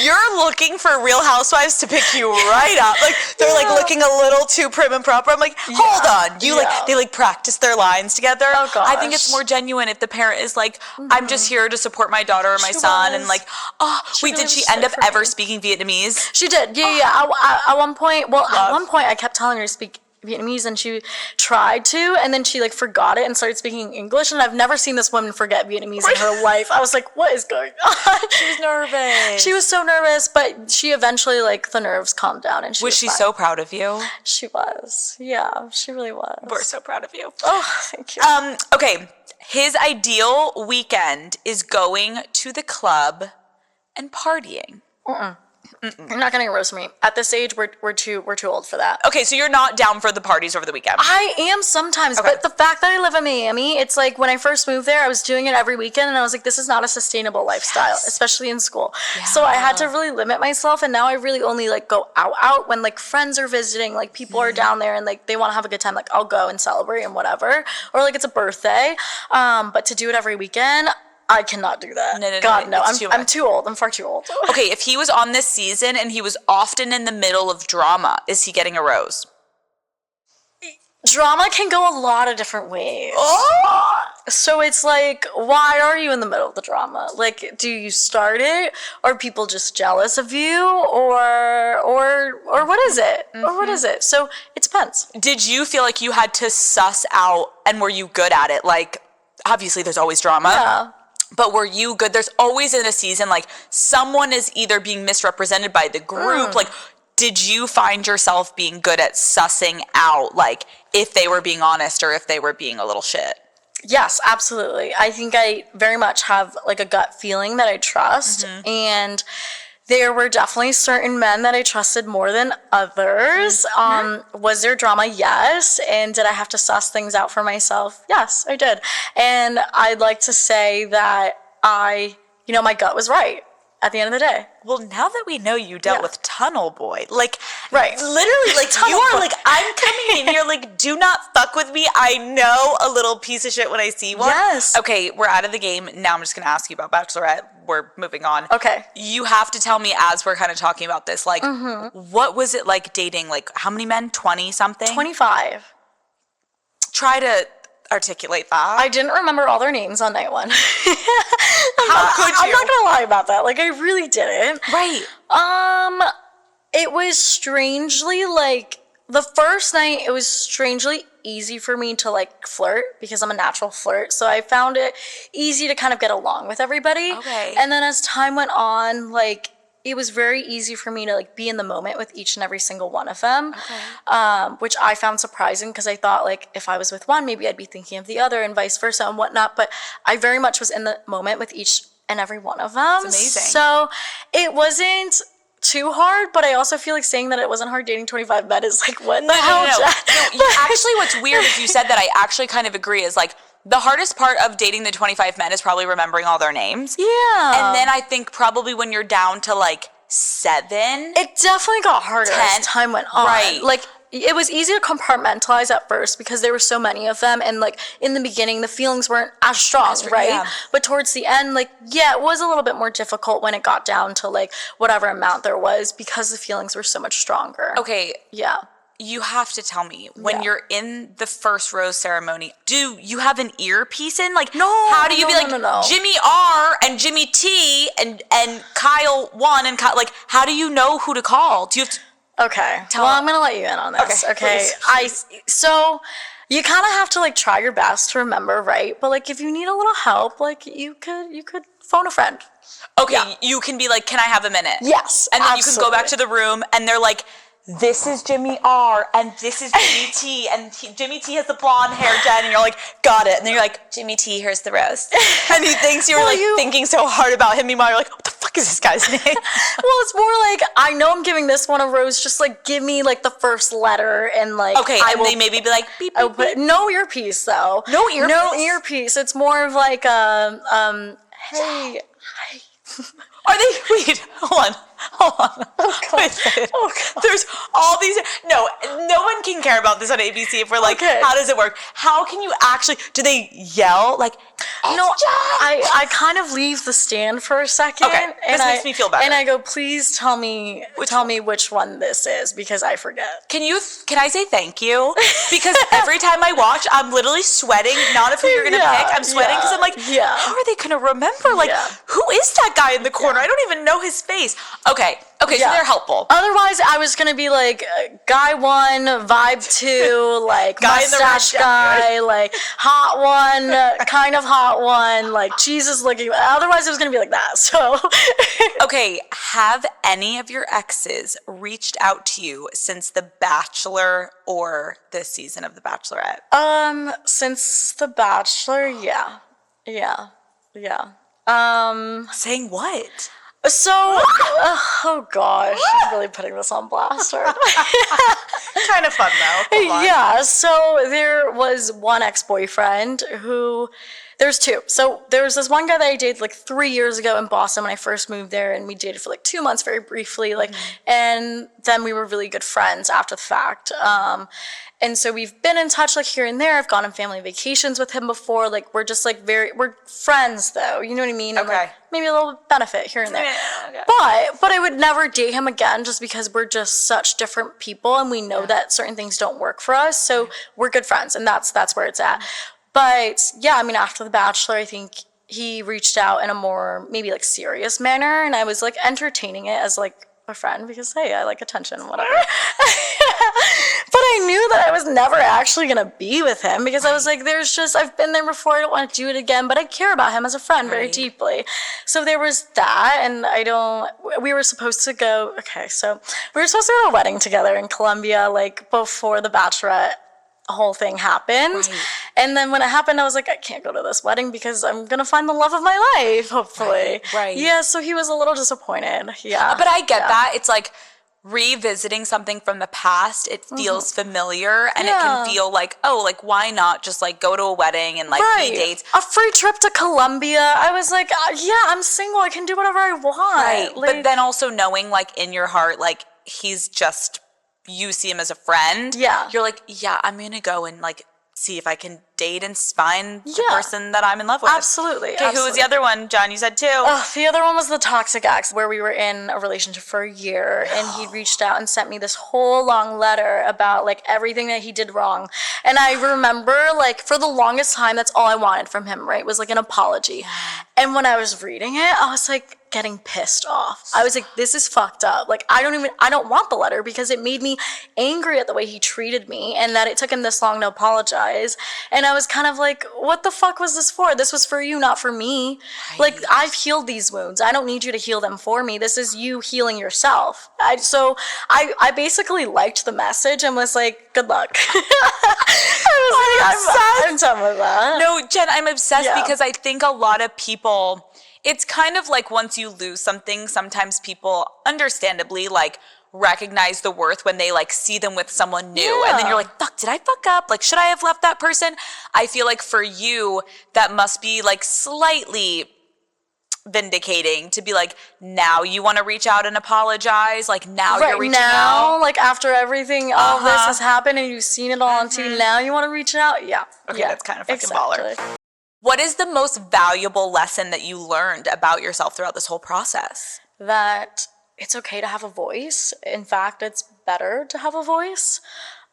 you're looking for Real Housewives to pick you right up. Like, they're, like, looking a little too prim and proper. I'm like, hold on. They, like, practice their lines together. Oh, gosh. I think it's more genuine if the parent is, like, I'm just here to support my daughter or my son. And, like, did she end up ever speaking Vietnamese? She did. Yeah. At one point, I kept telling her to speak Vietnamese, and she tried to, and then she, like, forgot it and started speaking English, and I've never seen this woman forget Vietnamese in her life. I was like, what is going on? She was nervous. She was so nervous, but she eventually, like, the nerves calmed down, and was she fine. So proud of you? She was. Yeah, she really was. We're so proud of you. Oh, thank you. Okay. His ideal weekend is going to the club and partying. You're not gonna roast me. At this age, we're too old for that. Okay, so you're not down for the parties over the weekend? I am sometimes, but the fact that I live in Miami, it's like when I first moved there, I was doing it every weekend, and I was like, this is not a sustainable lifestyle, especially in school. Yeah. So I had to really limit myself, and now I really only, like, go out when, like, friends are visiting, like, people are down there, and, like, they want to have a good time. Like, I'll go and celebrate and whatever, or, like, it's a birthday. But to do it every weekend, I cannot do that. No. I'm too old. I'm far too old. Okay, if he was on this season and he was often in the middle of drama, is he getting a rose? Drama can go a lot of different ways. So it's like, why are you in the middle of the drama? Like, do you start it? Are people just jealous of you? Or what is it? Or what is it? So it depends. Did you feel like you had to suss out, and were you good at it? Like, obviously there's always drama. Yeah. But were you good? There's always in a season, like, someone is either being misrepresented by the group. Like, did you find yourself being good at sussing out, like, if they were being honest or if they were being a little shit? Yes, absolutely. I think I very much have, like, a gut feeling that I trust. And there were definitely certain men that I trusted more than others. Was there drama? Yes. And did I have to suss things out for myself? Yes, I did. And I'd like to say that my gut was right at the end of the day. Well, now that we know you dealt with Tunnel Boy, like, right, literally, like, you are like, I'm coming in here, like, do not fuck with me. I know a little piece of shit when I see one. Yes. Okay, we're out of the game. Now I'm just going to ask you about Bachelorette. We're moving on. Okay. You have to tell me, as we're kind of talking about this, like, what was it like dating, like, how many men? 20 something? 25. Try to articulate that. I didn't remember all their names on night one. How could you? I'm not gonna lie about that. Like, I really didn't. Right. It was strangely, like, the first night, it was strangely easy for me to, like, flirt because I'm a natural flirt. So I found it easy to kind of get along with everybody. Okay. And then as time went on, like, it was very easy for me to, like, be in the moment with each and every single one of them, which I found surprising because I thought, like, if I was with one, maybe I'd be thinking of the other and vice versa and whatnot. But I very much was in the moment with each and every one of them. That's amazing. So it wasn't too hard, but I also feel like saying that it wasn't hard dating 25 men is like, what the hell? No, actually, what's weird is you said that I actually kind of agree is, like, the hardest part of dating the 25 men is probably remembering all their names. Yeah. And then I think probably when you're down to, like, 7. It definitely got harder 10, as time went on. Right. Like, it was easy to compartmentalize at first because there were so many of them, and, like, in the beginning the feelings weren't as strong, right? Yeah. But towards the end, like, yeah, it was a little bit more difficult when it got down to, like, whatever amount there was because the feelings were so much stronger. Okay. Yeah. You have to tell me, when you're in the first rose ceremony, do you have an earpiece in? Like, no. How do you be like, no. Jimmy R and Jimmy T and Kyle 1 and Kyle, like, how do you know who to call? Do you have to? Okay. I'm going to let you in on this. Okay. So you kind of have to, like, try your best to remember, right? But, like, if you need a little help, like, you could phone a friend. Okay. Yeah. You can be like, can I have a minute? Yes. And then absolutely. you can go back to the room and they're like, this is Jimmy R and this is Jimmy T and Jimmy T has the blonde hair, Jen, and you're like, got it. And then you're like, Jimmy T, here's the rose. And he thinks you're thinking so hard about him. Meanwhile, you're like, what the fuck is this guy's name? Well, it's more like, I know I'm giving this one a rose, just, like, give me, like, the first letter and, like, okay, they maybe be like, beep, beep, beep. No earpiece though. No earpiece? No earpiece. It's more of like hey, hi. Are they, wait, hold on. Hold on. Oh God. Oh God. There's all these. No one can care about this on ABC if we're like, how does it work? How can you actually? Do they yell like? No, I kind of leave the stand for a second. Okay, this makes me feel better. And I go, please tell me which one this is because I forget. Can I say thank you? Because every time I watch, I'm literally sweating. Not of who you're gonna pick. I'm sweating because I'm like, how are they gonna remember? Like, who is that guy in the corner? I don't even know his face. Okay, so they're helpful. Otherwise, I was gonna be like, guy 1, vibe 2, like mustache guy, like hot one, kind of hot one, like Jesus looking. Otherwise, it was gonna be like that. So, okay, have any of your exes reached out to you since The Bachelor or this season of The Bachelorette? Since The Bachelor, yeah. Saying what? So, oh gosh, I'm really putting this on blast. Kind of fun though. Yeah, so there was one ex-boyfriend who, there's two. So there was this one guy that I dated like 3 years ago in Boston when I first moved there, and we dated for like 2 months very briefly, and then we were really good friends after the fact. And so we've been in touch like here and there. I've gone on family vacations with him before. Like we're just like we're friends though. You know what I mean? And, like, maybe a little benefit here and there. Okay. But I would never date him again just because we're just such different people and we know that certain things don't work for us. So we're good friends and that's where it's at. But yeah, I mean, after The Bachelor, I think he reached out in a more maybe like serious manner and I was like entertaining it as like a friend because hey, I like attention, whatever. But I knew that I was never actually gonna be with him because I was like, I've been there before, I don't want to do it again, but I care about him as a friend very deeply. So there was that, and we were supposed to go to a wedding together in Colombia, like before The Bachelorette whole thing happened. And then when it happened, I was like, I can't go to this wedding because I'm gonna find the love of my life, hopefully. Right. Yeah, so he was a little disappointed. Yeah. But I get that. It's like revisiting something from the past, it feels familiar and it can feel like, oh, like why not just like go to a wedding and like be dates. A free trip to Colombia. I was like, yeah, I'm single, I can do whatever I want. Right. Like, but then also knowing like in your heart, like he's just, you see him as a friend. Yeah. You're like, yeah, I'm gonna go and like see if I can date and find the person that I'm in love with. Absolutely. Okay, who was the other one, John? You said two. The other one was the toxic ex, where we were in a relationship for a year, and he reached out and sent me this whole long letter about like everything that he did wrong. And I remember like for the longest time, that's all I wanted from him, right? Was like an apology. And when I was reading it, I was like getting pissed off. I was like, this is fucked up. Like, I don't want the letter because it made me angry at the way he treated me and that it took him this long to apologize. And I was kind of like, what the fuck was this for? This was for you, not for me. Right. Like, I've healed these wounds. I don't need you to heal them for me. This is you healing yourself. So I basically liked the message and was like, good luck. I'm done with that. No, Jen, I'm obsessed because I think a lot of people, it's kind of like once you lose something, sometimes people understandably like recognize the worth when they like see them with someone new. And then you're like, fuck, did I fuck up? Like, should I have left that person? I feel like for you, that must be like slightly vindicating to be like, now you want to reach out and apologize. Like now you're reaching out. Like after everything, all of this has happened and you've seen it all on TV, now you want to reach out? Yeah. Okay, that's kind of fucking baller. What is the most valuable lesson that you learned about yourself throughout this whole process? That it's okay to have a voice. In fact, it's better to have a voice.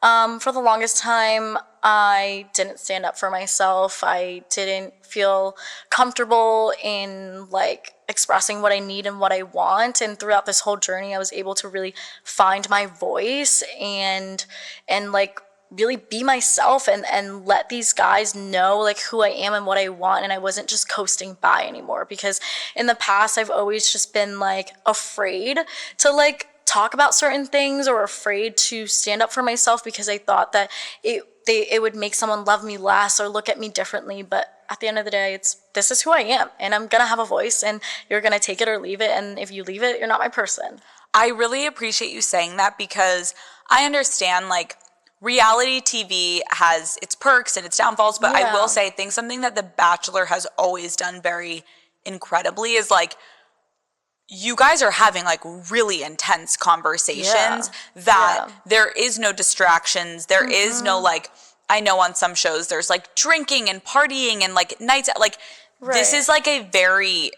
For the longest time, I didn't stand up for myself. I didn't feel comfortable in like expressing what I need and what I want. And throughout this whole journey, I was able to really find my voice and like really be myself and let these guys know like who I am and what I want. And I wasn't just coasting by anymore, because in the past I've always just been like afraid to like talk about certain things or afraid to stand up for myself because I thought that it would make someone love me less or look at me differently. But at the end of the day, this is who I am, and I'm gonna have a voice, and you're gonna take it or leave it. And if you leave it, you're not my person. I really appreciate you saying that, because I understand like reality TV has its perks and its downfalls, but I will say I think something that The Bachelor has always done very incredibly is like, you guys are having like really intense conversations that there is no distractions. There is no like, I know on some shows there's like drinking and partying and like nights out. Like this is like a very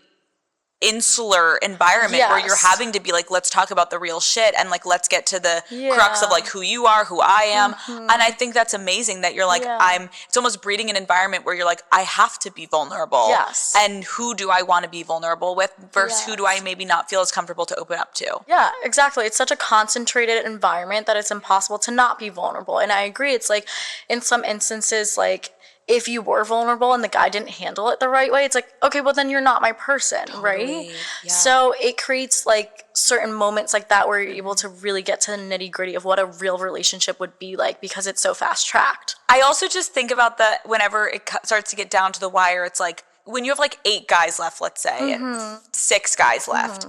insular environment where you're having to be like, let's talk about the real shit and like let's get to the crux of like who you are, who I am. And I think that's amazing that you're like, it's almost breeding an environment where you're like, I have to be vulnerable. And who do I want to be vulnerable with versus who do I maybe not feel as comfortable to open up to? Yeah, exactly. It's such a concentrated environment that it's impossible to not be vulnerable. And I agree. It's like in some instances, like if you were vulnerable and the guy didn't handle it the right way, it's like, okay, well then you're not my person, right? So it creates like certain moments like that where you're able to really get to the nitty gritty of what a real relationship would be like because it's so fast tracked. I also just think about whenever it starts to get down to the wire, it's like when you have like 8 guys left, let's say, and 6 guys left.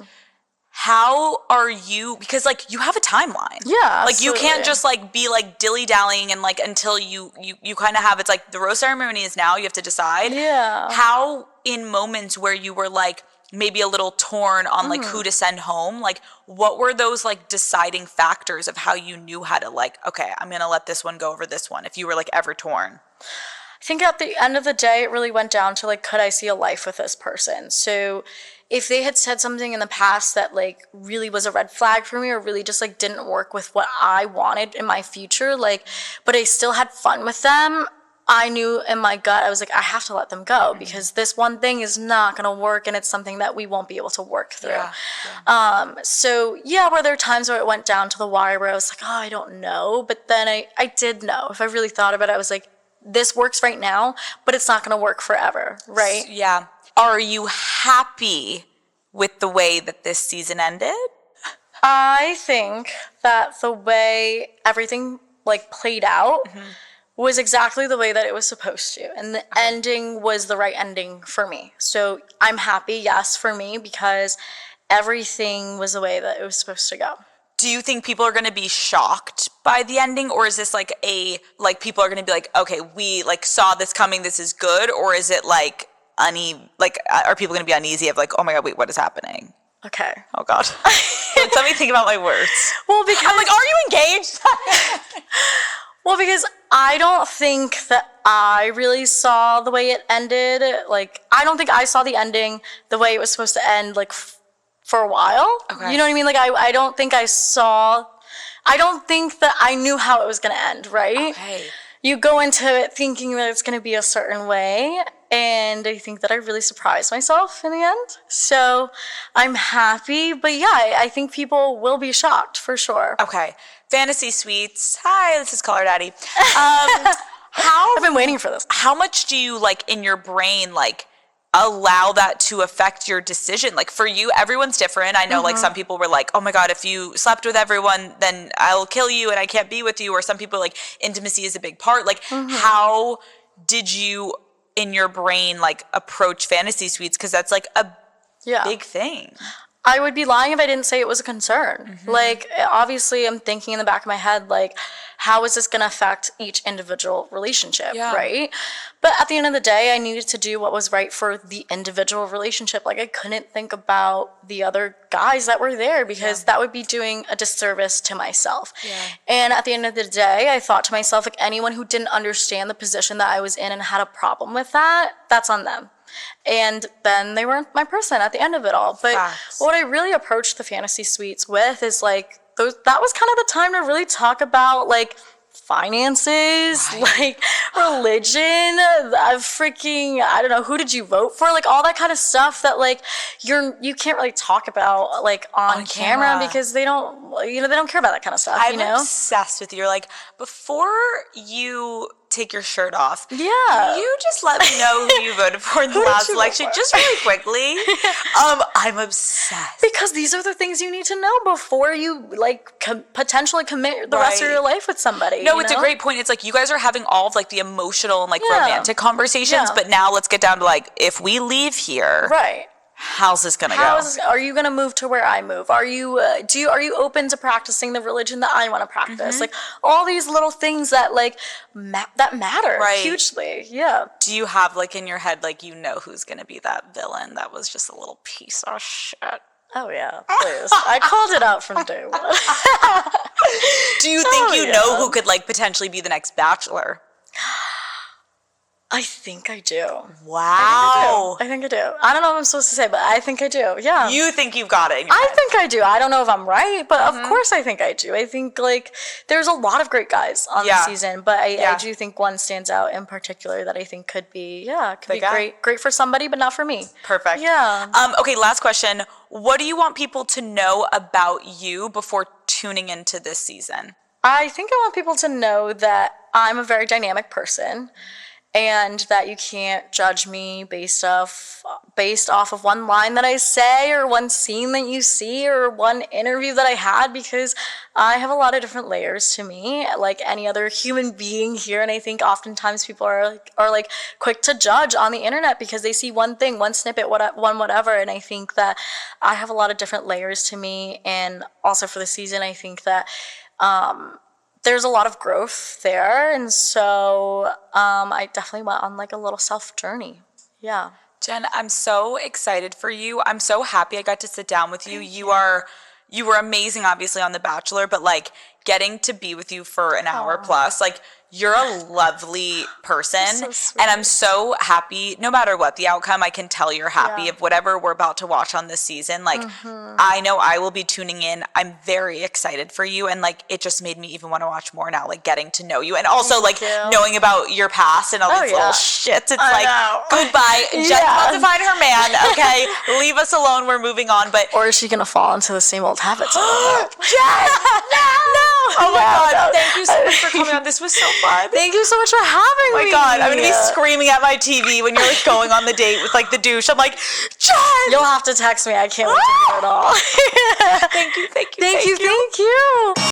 How are you, because like you have a timeline. Yeah. Like you can't just like be like dilly-dallying and like until you kind of have, it's like the rose ceremony is now, you have to decide. Yeah. How in moments where you were like maybe a little torn on like who to send home, like what were those like deciding factors of how you knew how to like, okay, I'm going to let this one go over this one if you were like ever torn? I think at the end of the day, it really went down to like, could I see a life with this person? So if they had said something in the past that like really was a red flag for me or really just like didn't work with what I wanted in my future, like, but I still had fun with them, I knew in my gut, I was like, I have to let them go because this one thing is not going to work and it's something that we won't be able to work through. So yeah, were there times where it went down to the wire where I was like, oh, I don't know. But then I did know. If I really thought about it, I was like, this works right now, but it's not going to work forever, right? Yeah. Are you happy with the way that this season ended? I think that the way everything like played out was exactly the way that it was supposed to. And the ending was the right ending for me. So I'm happy, yes, for me, because everything was the way that it was supposed to go. Do you think people are going to be shocked by the ending, or is this like people are going to be like, okay, we like saw this coming, this is good, or is it like are people going to be uneasy of like, oh my God, wait, what is happening? Okay. Oh God. Let me think about my words. Well, because I'm like, are you engaged? Well, because I don't think that I really saw the way it ended. Like, I don't think I saw the ending the way it was supposed to end, like, for a while. Okay. You know what I mean? Like, I don't think I don't think that I knew how it was going to end, right? Okay. You go into it thinking that it's going to be a certain way, and I think that I really surprised myself in the end. So I'm happy, but yeah, I think people will be shocked for sure. Okay. Fantasy Suites. Hi, this is Caller Daddy. I've been waiting for this. How much do you, like, in your brain, like, allow that to affect your decision? Like, for you, everyone's different. I know, like, some people were like, oh my God, if you slept with everyone, then I'll kill you and I can't be with you. Or some people like, intimacy is a big part. Like, how did you, in your brain, like, approach Fantasy Suites? Because that's, like, a big thing. I would be lying if I didn't say it was a concern. Like, obviously, I'm thinking in the back of my head, like, how is this going to affect each individual relationship, right? But at the end of the day, I needed to do what was right for the individual relationship. Like, I couldn't think about the other guys that were there because that would be doing a disservice to myself. And at the end of the day, I thought to myself, like, anyone who didn't understand the position that I was in and had a problem with that, that's on them. And then they weren't my person at the end of it all. But what I really approached the Fantasy Suites with is like, that was kind of the time to really talk about like finances, like religion, I don't know, who did you vote for? Like all that kind of stuff that like you can't really talk about like on camera because they don't care about that kind of stuff. I'm obsessed with you. You're like, before you take your shirt off, you just let me know who you voted for in the last election, just really quickly. I'm obsessed because these are the things you need to know before you like potentially commit the rest of your life with somebody. No, it's a great point. It's like you guys are having all of like the emotional and like romantic conversations, but now let's get down to like, if we leave here, how's this gonna go? Are you gonna move to where I move? Are you open to practicing the religion that I want to practice? Like all these little things that like that matter hugely. Yeah. Do you have like in your head like who's gonna be that villain that was just a little piece of shit? Oh, yeah, please. I called it out from day one. Do you think you know who could, like, potentially be the next Bachelor? I think I do. Wow. I think I do. I don't know what I'm supposed to say, but I think I do. Yeah. You think you've got it in your I head. think I do. I don't know if I'm right, but of course I think I do. I think, like, there's a lot of great guys on the season, but I do think one stands out in particular that I think could be, could be great for somebody, but not for me. Perfect. Yeah. Okay, last question. What do you want people to know about you before tuning into this season? I think I want people to know that I'm a very dynamic person, and that you can't judge me based off of one line that I say or one scene that you see or one interview that I had, because I have a lot of different layers to me, like any other human being here. And I think oftentimes people are quick to judge on the internet because they see one thing, one snippet, one whatever. And I think that I have a lot of different layers to me. And also for the season, I think that there's a lot of growth there, and so I definitely went on like a little self journey. Yeah. Jenn, I'm so excited for you. I'm so happy I got to sit down with you. You were amazing, obviously, on The Bachelor, but like getting to be with you for an hour plus, like you're a lovely person. So and I'm so happy, no matter what the outcome, I can tell you're happy of whatever we're about to watch on this season. Like, I know I will be tuning in. I'm very excited for you. And like, it just made me even want to watch more now, like getting to know you. And also knowing about your past and all these little shits. It's goodbye. Jenn's about to find her man. Okay. Leave us alone. We're moving on. But or is she going to fall into the same old habits? Jenn! No! Oh my God. Thank you so much for coming on. This was so fun. Thank you so much for having me. Oh my God. I'm going to be screaming at my TV when you're like going on the date with like the douche. I'm like, Jenn! You'll have to text me. I can't wait to hear it all. Thank you. Thank you.